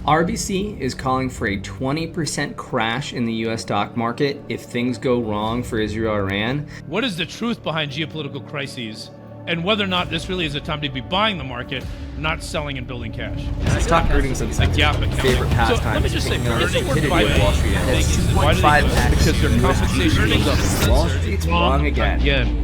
RBC is calling for a 20% crash in the U.S. stock market if things go wrong for Israel-Iran. What is the truth behind geopolitical crises, and whether or not this really is a time to be buying the market, not selling and building cash? Stock earnings and favorite pastime. So let me just say, earnings Wall Street. It's 2.5x because their compensation goes up. Wall Street's wrong again.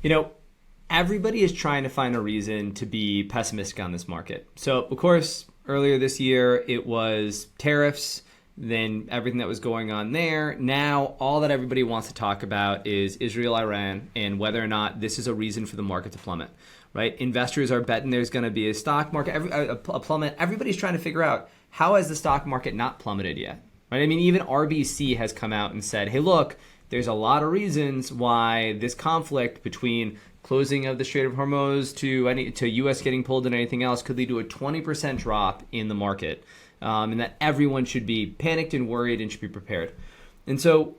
You know, everybody is trying to find a reason to be pessimistic on this market. So, of course, earlier this year, it was tariffs, then everything that was going on there. Now, all that everybody wants to talk about is Israel-Iran and whether or not this is a reason for the market to plummet, right? Investors are betting there's going to be a stock market, a plummet. Everybody's trying to figure out, how has the stock market not plummeted yet, right? I mean, even RBC has come out and said, hey, look, there's a lot of reasons why this conflict between closing of the Strait of Hormuz to U.S. getting pulled and anything else could lead to a 20% drop in the market, and that everyone should be panicked and worried and should be prepared. And so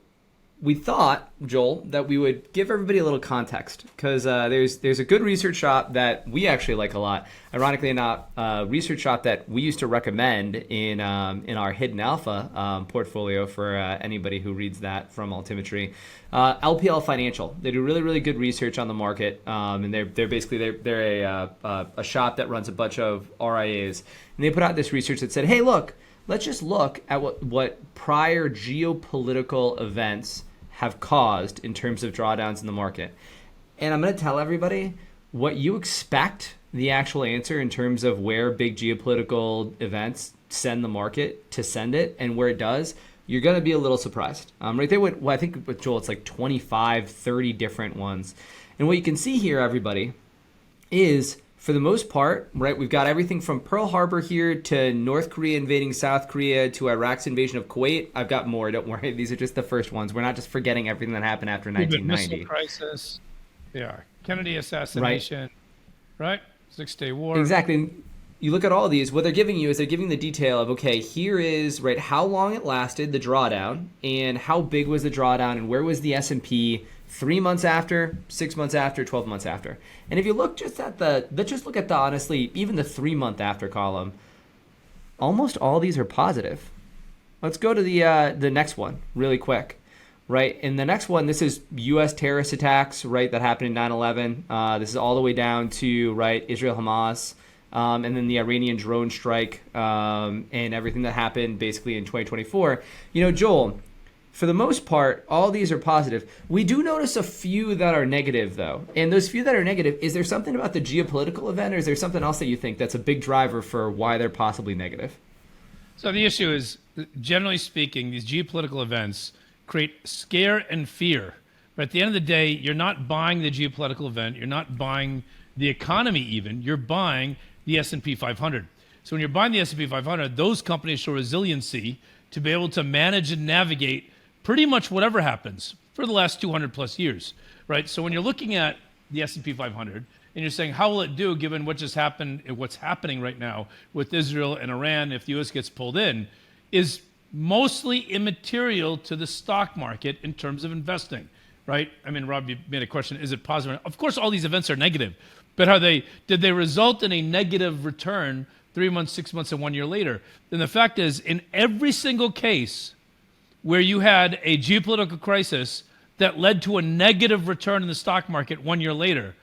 we thought, Joel, that we would give everybody a little context because there's a good research shop that we actually like a lot. Ironically enough, a research shop that we used to recommend in our Hidden Alpha portfolio for anybody who reads that from Altimetry. LPL Financial. They do really, really good research on the market, and they're basically a shop that runs a bunch of RIAs, and they put out this research that said, hey, look, let's just look at what prior geopolitical events have caused in terms of drawdowns in the market. And I'm going to tell everybody what you expect the actual answer in terms of where big geopolitical events send the market to send it, and where it does, you're going to be a little surprised. Right there, I think with Joel, it's like 25, 30 different ones. And what you can see here, everybody, is for the most part, right, we've got everything from Pearl Harbor here to North Korea invading South Korea to Iraq's invasion of Kuwait. I've got more, don't worry. These are just the first ones. We're not just forgetting everything that happened after 1990. Missile crisis. Yeah. Kennedy assassination. Right? Six-Day War. Exactly. And you look at all of these, what they're giving you is they're giving the detail of, okay, here is, right, how long it lasted, the drawdown, and how big was the drawdown, and where was the S&P 3 months after, 6 months after, 12 months after. And if you look just at let's just look at the, honestly, even the 3 month after column, almost all these are positive. Let's go to the next one really quick, right? In the next one, this is U.S. terrorist attacks, right, that happened in 9/11. This is all the way down to, right, Israel-Hamas, and then the Iranian drone strike, and everything that happened basically in 2024. You know, Joel, for the most part, all these are positive. We do notice a few that are negative, though. And those few that are negative, is there something about the geopolitical event, or is there something else that you think that's a big driver for why they're possibly negative? So the issue is, generally speaking, these geopolitical events create scare and fear. But at the end of the day, you're not buying the geopolitical event. You're not buying the economy even. You're buying the S&P 500. So when you're buying the S&P 500, those companies show resiliency to be able to manage and navigate pretty much whatever happens for the last 200 plus years, right? So when you're looking at the S&P 500 and you're saying, how will it do given what just happened, what's happening right now with Israel and Iran if the U.S. gets pulled in, is mostly immaterial to the stock market in terms of investing, right? I mean, Rob, you made a question, is it positive? Of course, all these events are negative, but did they result in a negative return 3 months, 6 months, and 1 year later? Then the fact is, in every single case where you had a geopolitical crisis that led to a negative return in the stock market 1 year later,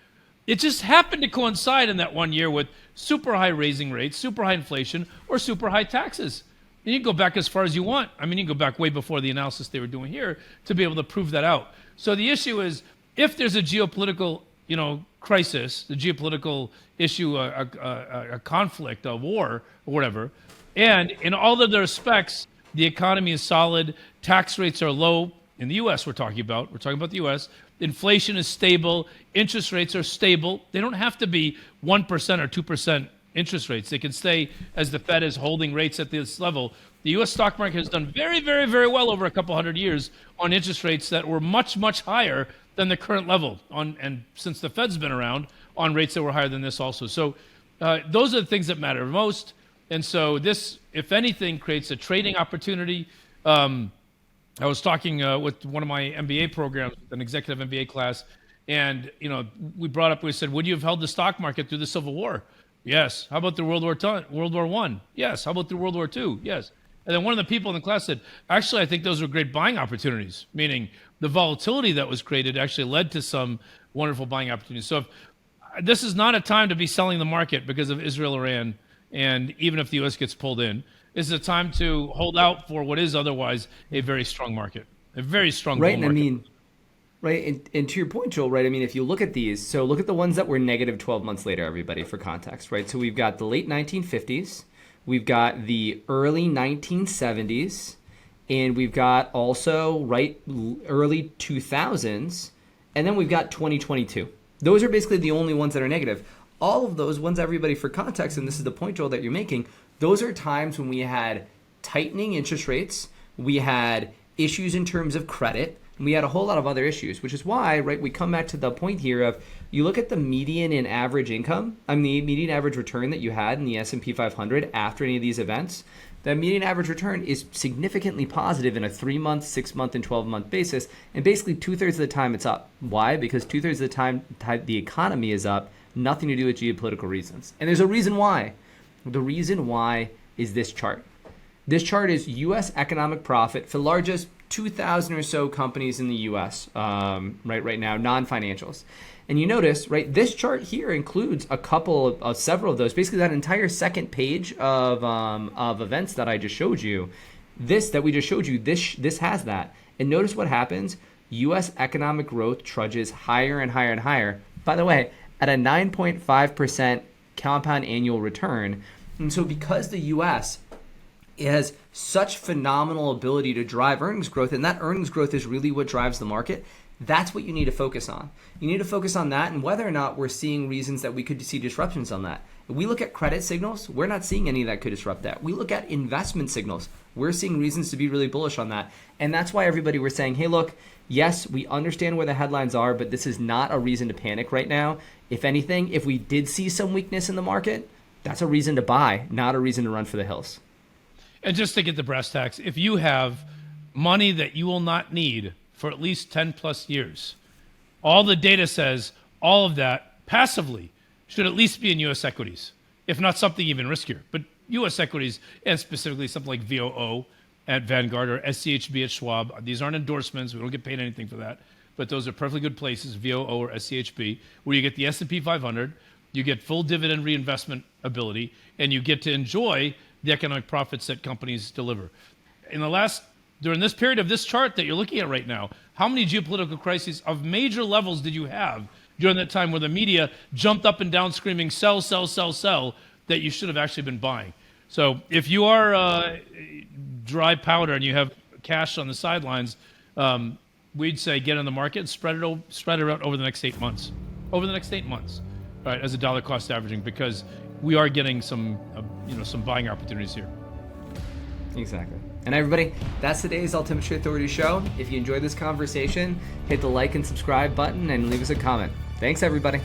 it just happened to coincide in that 1 year with super high raising rates, super high inflation, or super high taxes. And you can go back as far as you want. I mean, you can go back way before the analysis they were doing here to be able to prove that out. So the issue is, if there's a geopolitical, crisis, the geopolitical issue, a conflict, a war, or whatever, and in all of the respects, the economy is solid, tax rates are low. In the U.S. we're talking about the U.S. Inflation is stable, interest rates are stable. They don't have to be 1% or 2% interest rates. They can stay, as the Fed is holding rates at this level. The U.S. stock market has done very, very, very well over a couple hundred years on interest rates that were much, much higher than the current level, and since the Fed's been around, on rates that were higher than this also. So those are the things that matter most. And so this, if anything, creates a trading opportunity. I was talking with one of my MBA programs, an executive MBA class, and we said, would you have held the stock market through the Civil War? Yes. How about the World War One? Yes. How about the World War Two? Yes. And then one of the people in the class said, actually, I think those were great buying opportunities, meaning the volatility that was created actually led to some wonderful buying opportunities. So this is not a time to be selling the market because of Israel, Iran, and even if the U.S. gets pulled in. This is a time to hold out for what is otherwise a very strong market, a very strong bull Right. And I market. mean, right. And to your point, Joel, right? I mean, if you look at these, so look at the ones that were negative 12 months later, everybody, for context, right? So we've got the late 1950s, we've got the early 1970s, and we've got also, right, early 2000s, and then we've got 2022. Those are basically the only ones that are negative. All of those ones, everybody, for context, and this is the point, Joel, that you're making, those are times when we had tightening interest rates, we had issues in terms of credit, and we had a whole lot of other issues, which is why, right, we come back to the point here of you look at the median and average income, the median average return that you had in the S&P 500 after any of these events. The median average return is significantly positive in a 3-month, 6-month, and 12-month basis, and basically 2/3 of the time it's up. Why? Because 2/3 of the time the economy is up, nothing to do with geopolitical reasons. And there's a reason why. The reason why is this chart. This chart is U.S. economic profit for the largest 2,000 or so companies in the U.S. Right now, non-financials. And you notice, right, this chart here includes several of those. Basically, that entire second page of events that I just showed you, this has that. And notice what happens. U.S. economic growth trudges higher and higher and higher. By the way, at a 9.5% compound annual return. And so because the U.S. has such phenomenal ability to drive earnings growth, and that earnings growth is really what drives the market, that's what you need to focus on. You need to focus on that and whether or not we're seeing reasons that we could see disruptions on that. If we look at credit signals, we're not seeing any that could disrupt that. We look at investment signals, we're seeing reasons to be really bullish on that. And that's why everybody we're saying, hey, look, yes, we understand where the headlines are, but this is not a reason to panic right now. If anything, if we did see some weakness in the market, that's a reason to buy, not a reason to run for the hills. And just to get the brass tacks, if you have money that you will not need for at least 10 plus years, all the data says all of that passively should at least be in U.S. equities, if not something even riskier. But U.S. equities, and specifically something like VOO at Vanguard or SCHB at Schwab, these aren't endorsements. We don't get paid anything for that. But those are perfectly good places, VOO or SCHB, where you get the S&P 500, you get full dividend reinvestment ability, and you get to enjoy the economic profits that companies deliver. During this period of this chart that you're looking at right now, how many geopolitical crises of major levels did you have during that time where the media jumped up and down screaming, sell, sell, sell, sell, that you should have actually been buying? So if you are dry powder and you have cash on the sidelines, we'd say get in the market and spread it out over the next 8 months. Over the next 8 months, right, as a dollar cost averaging, because we are getting some buying opportunities here. Exactly. And everybody, that's today's Altimetry Authority show. If you enjoyed this conversation, hit the like and subscribe button and leave us a comment. Thanks, everybody.